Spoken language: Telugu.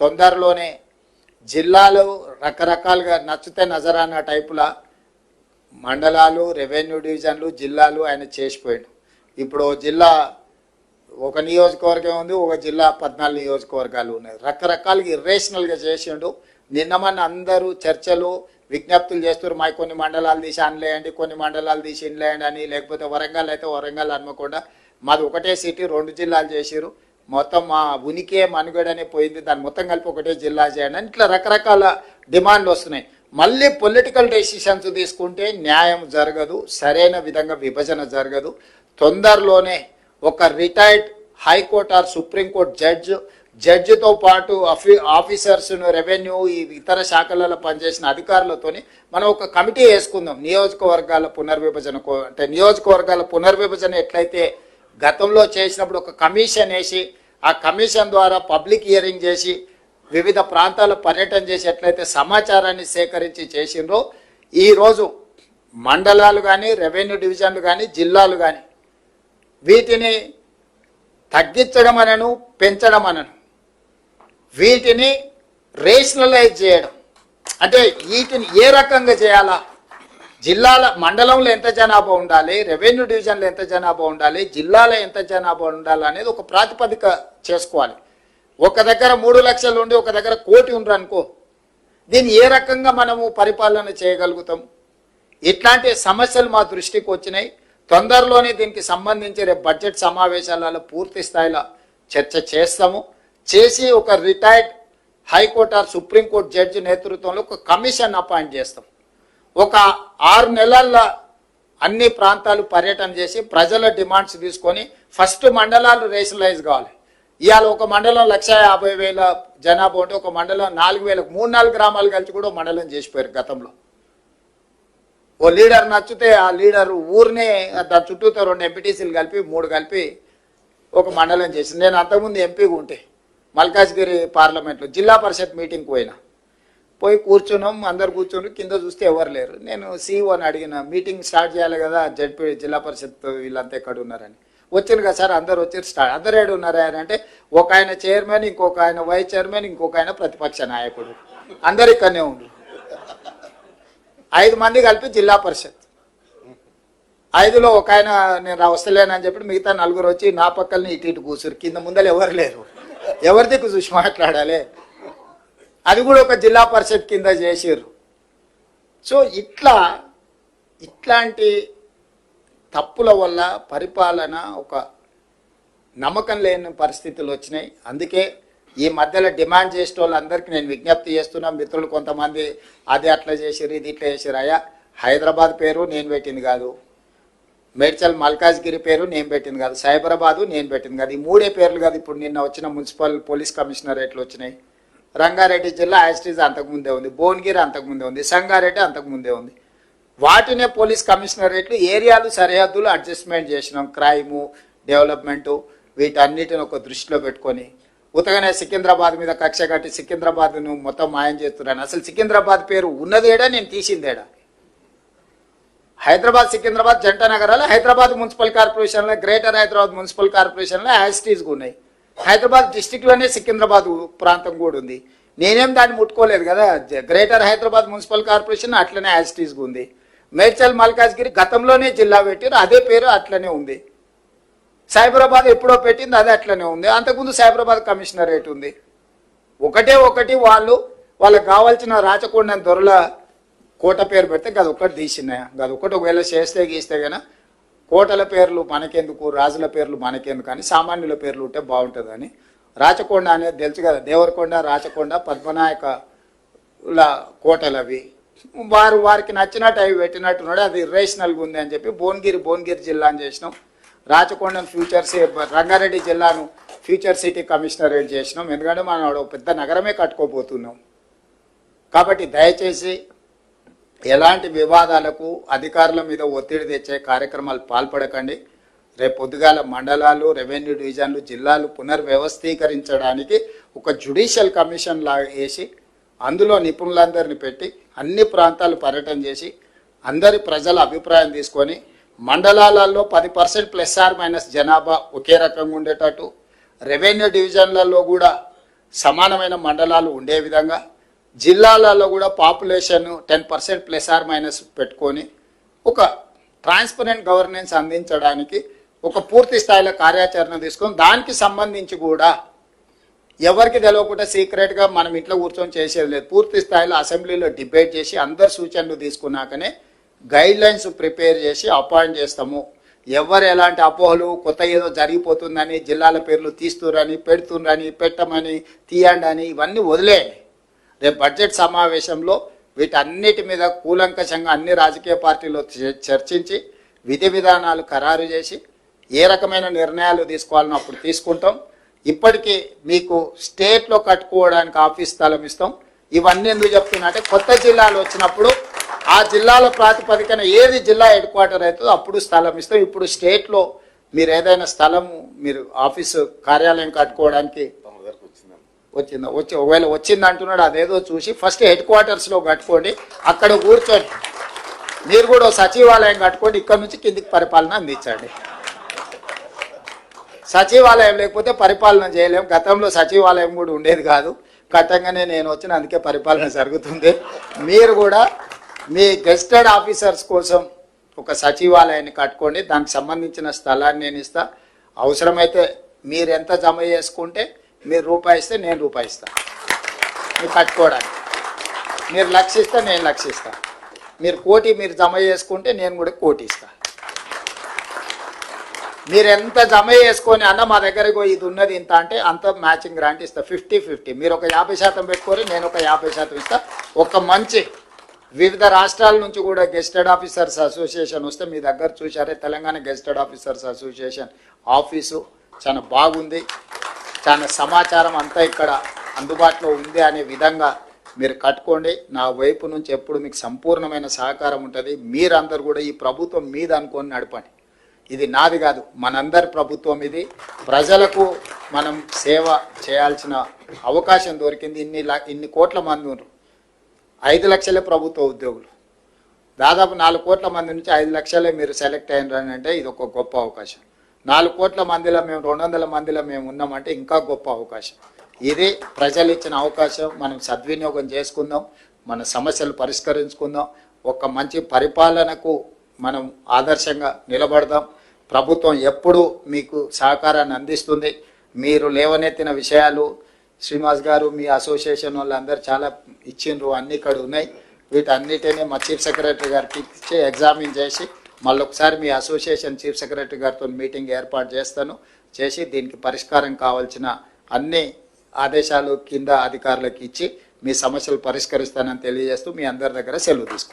తొందరలోనే జిల్లాలు రకరకాలుగా నచ్చితే నజరానా టైపుల మండలాలు, రెవెన్యూ డివిజన్లు, జిల్లాలు ఆయన చేసిపోయాడు. ఇప్పుడు జిల్లా ఒక నియోజకవర్గం ఉంది, ఒక జిల్లా 14 నియోజకవర్గాలు ఉన్నాయి. రకరకాలుగా ఇర్రేషనల్గా చేసిండు. నిన్నమన్న అందరూ చర్చలు విజ్ఞప్తులు చేస్తారు, మా కొన్ని మండలాలు తీసి అనలేయండి, కొన్ని మండలాలు తీసి ఇన్లేయండి అని. లేకపోతే వరంగల్ అయితే వరంగల్ అనుకోకుండా మాది ఒకటే సిటీ 2 జిల్లాలు చేసిరు, మొత్తం మా ఉనికే మనుగడనే పోయింది, దాన్ని మొత్తం కలిపి ఒకటే జిల్లా చేయండి అని ఇట్లా రకరకాల డిమాండ్లు వస్తున్నాయి. మళ్ళీ పొలిటికల్ డెసిషన్స్ తీసుకుంటే న్యాయం జరగదు, సరైన విధంగా విభజన జరగదు. తొందరలోనే ఒక రిటైర్డ్ హైకోర్టు ఆర్ సుప్రీంకోర్టు జడ్జితో పాటు ఆఫీసర్స్ను, రెవెన్యూ, ఈ ఇతర శాఖలలో పనిచేసిన అధికారులతోని మనం ఒక కమిటీ వేసుకుందాం. నియోజకవర్గాల పునర్విభజన, అంటే నియోజకవర్గాల పునర్విభజన ఎట్లయితే గతంలో చేసినప్పుడు ఒక కమిషన్ వేసి, ఆ కమిషన్ ద్వారా పబ్లిక్ హియరింగ్ చేసి వివిధ ప్రాంతాల పర్యటన చేసి ఎట్లయితే సమాచారాన్ని సేకరించి చేసిండ్రో, ఈరోజు మండలాలు కానీ, రెవెన్యూ డివిజన్లు కానీ, జిల్లాలు కానీ వీటిని తగ్గించడం అనను, పెంచడం అనను, వీటిని రేషనలైజ్ చేయడం. అంటే వీటిని ఏ రకంగా చేయాలా, జిల్లాల మండలంలో ఎంత జనాభా ఉండాలి, రెవెన్యూ డివిజన్లో ఎంత జనాభా ఉండాలి, జిల్లాలో ఎంత జనాభా ఉండాలి అనేది ఒక ప్రాతిపదిక చేసుకోవాలి. ఒక దగ్గర 3 లక్షలు ఉండి ఒక దగ్గర 1 కోటి ఉండరు అనుకో, దీన్ని ఏ రకంగా మనము పరిపాలన చేయగలుగుతాం? ఇట్లాంటి సమస్యలు మా దృష్టికి వచ్చినాయి. తొందరలోనే దీనికి సంబంధించి రేపు బడ్జెట్ సమావేశాలలో పూర్తి స్థాయిలో చర్చ చేస్తాము. చేసి ఒక retired high court or supreme court judge నేతృత్వంలో ఒక కమిషన్ అపాయింట్ చేస్తాం. ఒక 6 నెలల్లో అన్ని ప్రాంతాలు పర్యటన చేసి ప్రజల డిమాండ్స్ తీసుకొని ఫస్ట్ మండలాలు రేషనలైజ్ కావాలి. ఇవాళ ఒక మండలం 1,50,000 జనాభా ఉంటే ఒక మండలం 4,000, 3-4 గ్రామాలు కలిసి కూడా మండలం చేసిపోయారు గతంలో. ఓ లీడర్ నచ్చితే ఆ లీడర్ ఊరినే దాని చుట్టూతో 2 ఎంపీటీసీలు కలిపి 3 కలిపి ఒక మండలం చేసింది. నేను అంతకుముందు ఎంపీగా ఉంటే మల్కాజ్గిరి పార్లమెంట్లో జిల్లా పరిషత్ మీటింగ్కి పోయి కూర్చున్నాం, అందరు కూర్చొని కింద చూస్తే ఎవరు లేరు. నేను సీఈఓని అడిగిన, మీటింగ్ స్టార్ట్ చేయాలి కదా, జడ్పీ జిల్లా పరిషత్ వీళ్ళంతా ఎక్కడ ఉన్నారని. వచ్చారు కదా సార్, అందరు వచ్చారు, స్టార్ట్. అందరు ఏడు ఉన్నారా అంటే ఒక ఆయన చైర్మన్, ఇంకొక ఆయన వైస్ చైర్మన్, ఇంకొక ఆయన ప్రతిపక్ష నాయకుడు, అందరు ఇక్కడనే ఉండు. 5 మంది కలిపి జిల్లా పరిషత్. 5లో ఒక ఆయన నేను వస్తలేనని చెప్పి మిగతా 4 వచ్చి నా పక్కల్ని ఇటు కూర్చురు. కింద ముందలు ఎవరు లేరు, ఎవరి దిక్కు చూసి మాట్లాడాలి. అది కూడా ఒక జిల్లా పరిషత్ కింద చేసిర్రు. సో ఇట్లాంటి తప్పుల వల్ల పరిపాలన ఒక నమ్మకం లేని పరిస్థితులు వచ్చినాయి. అందుకే ఈ మధ్యలో డిమాండ్ చేసే వాళ్ళందరికీ నేను విజ్ఞప్తి చేస్తున్నా. మిత్రులు కొంతమంది అది అట్లా చేసిర్రు, ఇది ఇట్లా చేసిర్రు. అయ్యా, హైదరాబాద్ పేరు నేను పెట్టింది కాదు, మేడ్చల్ మల్కాజ్గిరి పేరు నేను పెట్టింది కాదు, సైబరాబాదు నేను పెట్టింది కాదు. ఈ 3 పేర్లు కాదు ఇప్పుడు నిన్న వచ్చిన మున్సిపల్ పోలీస్ కమిషనరేట్లు వచ్చినాయి. రంగారెడ్డి జిల్లా యాస్టీజ్ అంతకుముందే ఉంది, భువనగిరి అంతకుముందే ఉంది, సంగారెడ్డి అంతకుముందే ఉంది. వాటినే పోలీస్ కమిషనరేట్లు, ఏరియాలు, సరిహద్దులు అడ్జస్ట్మెంట్ చేసినాం. క్రైము, డెవలప్మెంటు, వీటన్నిటిని ఒక దృష్టిలో పెట్టుకొని ఉతగానే సికింద్రాబాద్ మీద కక్ష కట్టి సికింద్రాబాద్ను మొత్తం మాయం చేస్తున్నాను. అసలు సికింద్రాబాద్ పేరు ఉన్నదేడా, నేను తీసిందేడా? హైదరాబాద్, సికింద్రాబాద్ జంట నగరాలు హైదరాబాద్ మున్సిపల్ కార్పొరేషన్లో, గ్రేటర్ హైదరాబాద్ మున్సిపల్ కార్పొరేషన్లో యాస్టీస్గా ఉన్నాయి. హైదరాబాద్ డిస్టిక్లోనే సికింద్రాబాద్ ప్రాంతం కూడా ఉంది. నేనేం దాన్ని ముట్టుకోలేదు కదా. గ్రేటర్ హైదరాబాద్ మున్సిపల్ కార్పొరేషన్ అట్లనే యాస్టీస్గా ఉంది. మేడ్చల్ మల్కాజ్గిరి గతంలోనే జిల్లా పెట్టారు, అదే పేరు అట్లనే ఉంది. సైబరాబాద్ ఎప్పుడో పెట్టింది, అదే అట్లనే ఉంది. అంతకుముందు సైబరాబాద్ కమిషనరేట్ ఉంది. ఒకటి వాళ్ళకి కావాల్సిన రాచకొండ దొరల కోట పేరు పెడితే గదొక్కటి తీసినాయా? గదొక్కటి ఒకవేళ చేస్తే గీస్తే కన్నా కోటల పేర్లు మనకెందుకు, రాజుల పేర్లు మనకెందుకు అని సామాన్యుల పేర్లు ఉంటే బాగుంటుందని. రాచకొండ అనేది తెలుసు కదా, దేవరకొండ, రాచకొండ, పద్మనాయకుల కోటలు అవి. వారికి నచ్చినట్టు అవి పెట్టినట్టున్నాడు. అది ఇర్రేషనల్గా ఉంది అని చెప్పి భువనగిరి జిల్లా అని చేసినాం. రాచకొండను రంగారెడ్డి జిల్లాను ఫ్యూచర్ సిటీ కమిషనరేట్ చేసినాం. ఎందుకంటే మనం పెద్ద నగరమే కట్టుకోబోతున్నాం. కాబట్టి దయచేసి ఎలాంటి వివాదాలకు, అధికారుల మీద ఒత్తిడి తెచ్చే కార్యక్రమాలు పాల్పడకండి. రేపు పొద్దుగాల మండలాలు, రెవెన్యూ డివిజన్లు, జిల్లాలు పునర్వ్యవస్థీకరించడానికి ఒక జ్యుడిషియల్ కమిషన్ లాగా వేసి అందులో నిపుణులందరినీ పెట్టి అన్ని ప్రాంతాలు పర్యటన చేసి అందరి ప్రజల అభిప్రాయం తీసుకొని మండలాలలో 10% ± జనాభా ఒకే రకంగా ఉండేటట్టు, రెవెన్యూ డివిజన్లలో కూడా సమానమైన మండలాలు ఉండే విధంగా, జిల్లాలలో కూడా పాపులేషన్ 10% ప్లస్ ఆర్ మైనస్ పెట్టుకొని ఒక ట్రాన్స్పరెంట్ గవర్నెన్స్ అందించడానికి ఒక పూర్తి స్థాయిలో కార్యాచరణ తీసుకొని దానికి సంబంధించి కూడా ఎవరికి తెలియకుండా సీక్రెట్గా మనం ఇంట్లో కూర్చొని చేసేది లేదు. పూర్తి స్థాయిలో అసెంబ్లీలో డిబేట్ చేసి అందరు సూచనలు తీసుకున్నాకనే గైడ్ లైన్స్ ప్రిపేర్ చేసి అపాయింట్ చేస్తాము. ఎవరు ఎలాంటి అపోహలు కొత్త ఏదో జరిగిపోతుందని జిల్లాల పేర్లు తీస్తురని పెడుతుండ్రని పెట్టమని తీయండి అని ఇవన్నీ వదిలేయండి. రేపు బడ్జెట్ సమావేశంలో వీటన్నిటి మీద కూలంకషంగా అన్ని రాజకీయ పార్టీలు చర్చించి విధి విధానాలు ఖరారు చేసి ఏ రకమైన నిర్ణయాలు తీసుకోవాలని అప్పుడు తీసుకుంటాం. ఇప్పటికీ మీకు స్టేట్లో కట్టుకోవడానికి ఆఫీస్ స్థలం ఇస్తాం. ఇవన్నీ ఎందుకు చెప్తున్నా అంటే కొత్త జిల్లాలు వచ్చినప్పుడు ఆ జిల్లాల ప్రాతిపదికన ఏది జిల్లా హెడ్ క్వార్టర్ అవుతుందో అప్పుడు స్థలం ఇస్తాం. ఇప్పుడు స్టేట్లో మీరు ఏదైనా స్థలము మీరు ఆఫీసు కార్యాలయం కట్టుకోవడానికి ఒకవేళ వచ్చింది అంటున్నాడు అదేదో చూసి ఫస్ట్ హెడ్ క్వార్టర్స్లో కట్టుకోండి. అక్కడ కూర్చొని మీరు కూడా సచివాలయం కట్టుకోండి. ఇక్కడ నుంచి కిందికి పరిపాలన అందించండి. సచివాలయం లేకపోతే పరిపాలన చేయలేము. గతంలో సచివాలయం కూడా ఉండేది కాదు. కట్టంగానే నేను వచ్చిన అందుకే పరిపాలన జరుగుతుంది. మీరు కూడా మీ గెస్టెడ్ ఆఫీసర్స్ కోసం ఒక సచివాలయాన్ని కట్టుకోండి. దానికి సంబంధించిన స్థలాన్ని నేను ఇస్తా. అవసరమైతే మీరు ఎంత జమ చేసుకుంటే మీరు రూపాయి ఇస్తే నేను రూపాయి ఇస్తాను మీరు కట్టుకోవడానికి. మీరు లక్షిస్తే నేను లక్షిస్తాను. మీరు కోటి మీరు జమ చేసుకుంటే నేను కూడా కోటి ఇస్తాను. మీరు ఎంత జమ చేసుకొని అన్న మా దగ్గరకు ఇది ఉన్నది ఇంత అంటే అంత మ్యాచింగ్ గ్రాంట్ ఇస్తా. 50-50 మీరు ఒక 50% పెట్టుకొని నేను ఒక 50% ఇస్తా. ఒక మంచి వివిధ రాష్ట్రాల నుంచి కూడా గెస్టెడ్ ఆఫీసర్స్ అసోసియేషన్ వస్తే మీ దగ్గర చూసారే Telangana gazetted officers association office చాలా బాగుంది. చాలా సమాచారం అంతా ఇక్కడ అందుబాటులో ఉంది అనే విధంగా మీరు కట్టుకోండి. నా వైపు నుంచి ఎప్పుడు మీకు సంపూర్ణమైన సహకారం ఉంటుంది. మీరందరూ కూడా ఈ ప్రభుత్వం మీద అనుకొని నడపండి. ఇది నాది కాదు, మనందరి ప్రభుత్వం. ఇది ప్రజలకు మనం సేవ చేయాల్సిన అవకాశం దొరికింది. ఇన్ని కోట్ల మంది ఉన్నారు. 5 లక్షలే ప్రభుత్వ ఉద్యోగులు. దాదాపు 4 కోట్ల మంది నుంచి 5 లక్షలే మీరు సెలెక్ట్ అయినారని అంటే ఇది ఒక గొప్ప అవకాశం. 4 కోట్ల మందిలో మేము 200 మందిలో మేము ఉన్నామంటే ఇంకా గొప్ప అవకాశం. ఇది ప్రజలు ఇచ్చిన అవకాశం. మనం సద్వినియోగం చేసుకుందాం, మన సమస్యలు పరిష్కరించుకుందాం, ఒక మంచి పరిపాలనకు మనం ఆదర్శంగా నిలబడదాం. ప్రభుత్వం ఎప్పుడూ మీకు సహకారాన్ని అందిస్తుంది. మీరు లేవనెత్తిన విషయాలు శ్రీనివాస్ గారు మీ అసోసియేషన్ వాళ్ళందరూ చాలా ఇచ్చిండ్రు, అన్నీ ఇక్కడ ఉన్నాయి. వీటన్నిటినీ మా చీఫ్ సెక్రటరీ గారికి ఇచ్చి ఎగ్జామిన్ చేసి మళ్ళీ ఒకసారి మీ అసోసియేషన్ చీఫ్ సెక్రటరీ గారితో మీటింగ్ ఏర్పాటు చేసి దీనికి పరిష్కారం కావాల్సిన అన్ని ఆదేశాలు కింద అధికారులకు ఇచ్చి మీ సమస్యలు పరిష్కరిస్తానని తెలియజేస్తూ మీ అందరి దగ్గర సెలవు తీసుకుంటాను.